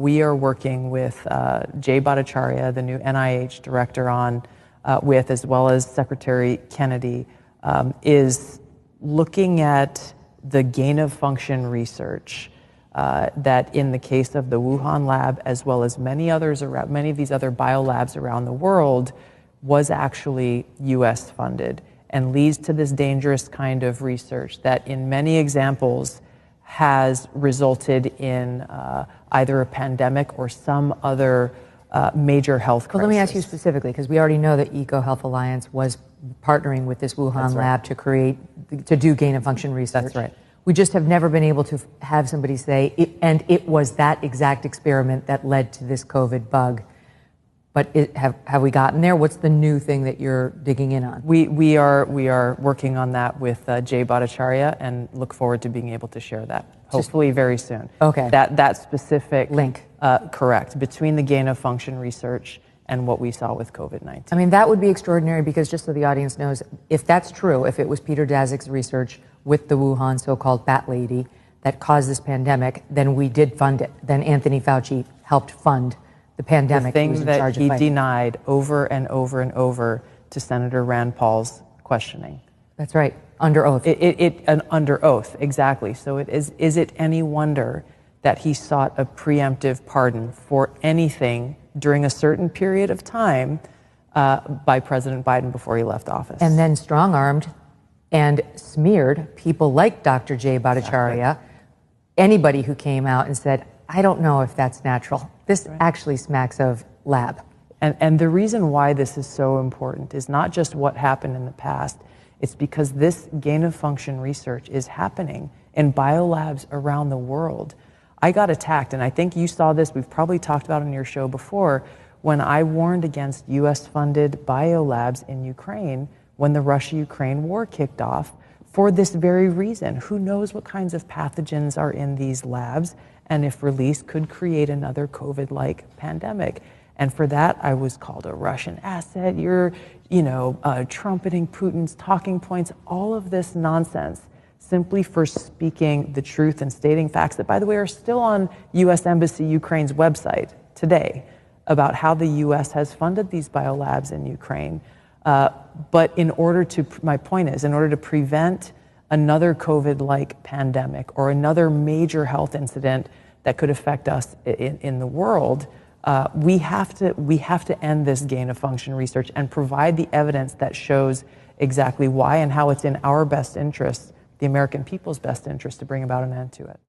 we are working with Jay Bhattacharya, the new NIH director, as well as Secretary Kennedy, is looking at the gain-of-function research that in the case of the Wuhan lab, as well as many of these other biolabs around the world, was actually US funded and leads to this dangerous kind of research that in many examples has resulted in either a pandemic or some other major health crisis. Well, let me ask you specifically, because we already know that EcoHealth Alliance was partnering with this Wuhan lab to do gain-of-function research. That's right. We just have never been able to have somebody say, it was that exact experiment that led to this COVID bug. But have we gotten there? What's the new thing that you're digging in on? We are working on that with Jay Bhattacharya and look forward to being able to share that, hopefully very soon. Okay. That specific link. Correct, between the gain-of-function research and what we saw with COVID-19. I mean, that would be extraordinary because just so the audience knows, if that's true, if it was Peter Daszak's research with the Wuhan so-called bat lady that caused this pandemic, then we did fund it. Then Anthony Fauci helped fund the pandemic. The thing that he denied over and over and over to Senator Rand Paul's questioning. That's right, under oath. Under oath, exactly. So is it any wonder that he sought a preemptive pardon for anything during a certain period of time by President Biden before he left office? And then strong-armed and smeared people like Dr. Jay Bhattacharya, anybody who came out and said, I don't know if that's natural. This actually smacks of lab. And the reason why this is so important is not just what happened in the past, it's because this gain-of-function research is happening in biolabs around the world. I got attacked, and I think you saw this, we've probably talked about it on your show before, when I warned against US-funded biolabs in Ukraine when the Russia-Ukraine war kicked off for this very reason. Who knows what kinds of pathogens are in these labs, and if released, could create another COVID-like pandemic. And for that, I was called a Russian asset. You're, trumpeting Putin's talking points, all of this nonsense, simply for speaking the truth and stating facts that, by the way, are still on U.S. Embassy Ukraine's website today about how the U.S. has funded these biolabs in Ukraine. But my point is, in order to prevent another COVID-like pandemic or another major health incident that could affect us in the world, we have to end this gain-of-function research and provide the evidence that shows exactly why and how it's in our best interest, the American people's best interest, to bring about an end to it.